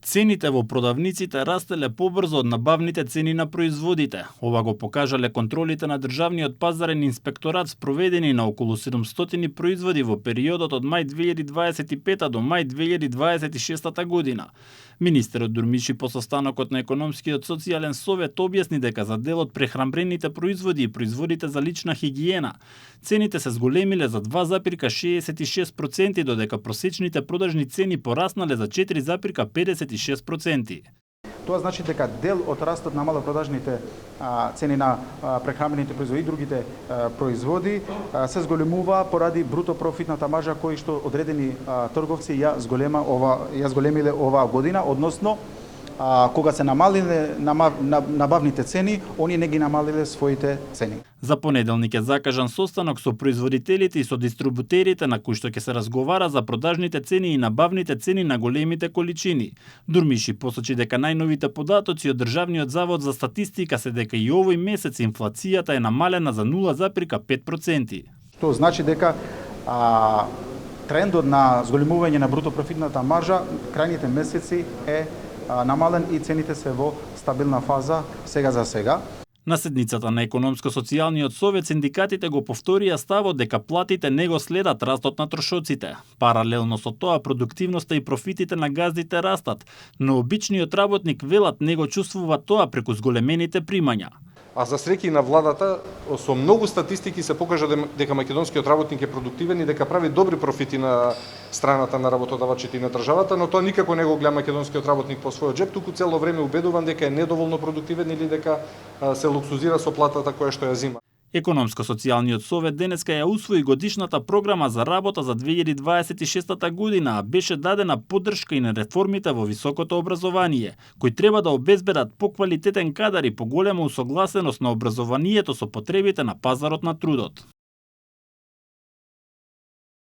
Цените во продавниците растеле побрзо од набавните цени на производите. Ова го покажале контролите на Државниот пазарен инспекторат спроведени на околу 700 производи во периодот од мај 2025 до мај 2026 година. Министерот Дурмиши по состанокот на Економскиот социјален совет објасни дека за дел од прехранбрените производи и производите за лична хигиена, цените се зголемиле за 2,66%, додека просечните продажни цени пораснале за 4,56%. Тоа значи дека дел од растот на малопродажните цени на прехранбените производи и другите производи се зголемува поради бруто профитната маржа кој што одредени трговци ја зголемиле оваа година, односно кога се намалиле набавните цени, они не ги намалиле своите цени. За понеделник е закажан состанок со производителите и со дистрибутерите на кој што ќе се разговара за продажните цени и набавните цени на големите количини. Дурмиши посочи дека најновите податоци од Државниот завод за статистика се дека и овој месец инфлацијата е намалена за 0,5%. Тоа значи дека трендот на зголемување на бруто профитната маржа крајните месеци е намален и цените се во стабилна фаза сега за сега. На седницата на Економско-социјалниот совет синдикатите го повторија ставот дека платите не го следат растот на трошоците. Паралелно со тоа продуктивноста и профитите на газдите растат, но обичниот работник велат не го чувствува тоа преку зголемените примања. А за среќа и на владата, со многу статистики се покажа дека македонскиот работник е продуктивен и дека прави добри профити на страната на работодавачите и на државата, но тоа никако не го гледа македонскиот работник по својот джеб, туку цело време убедуван дека е недоволно продуктивен или дека се луксузира со платата која што ја зима. Економско-социјалниот совет денеска ја усвои годишната програма за работа за 2026 година, а беше дадена поддршка и на реформите во високото образование, кои треба да обезбедат поквалитетен кадар и поголема усогласеност на образованието со потребите на пазарот на трудот.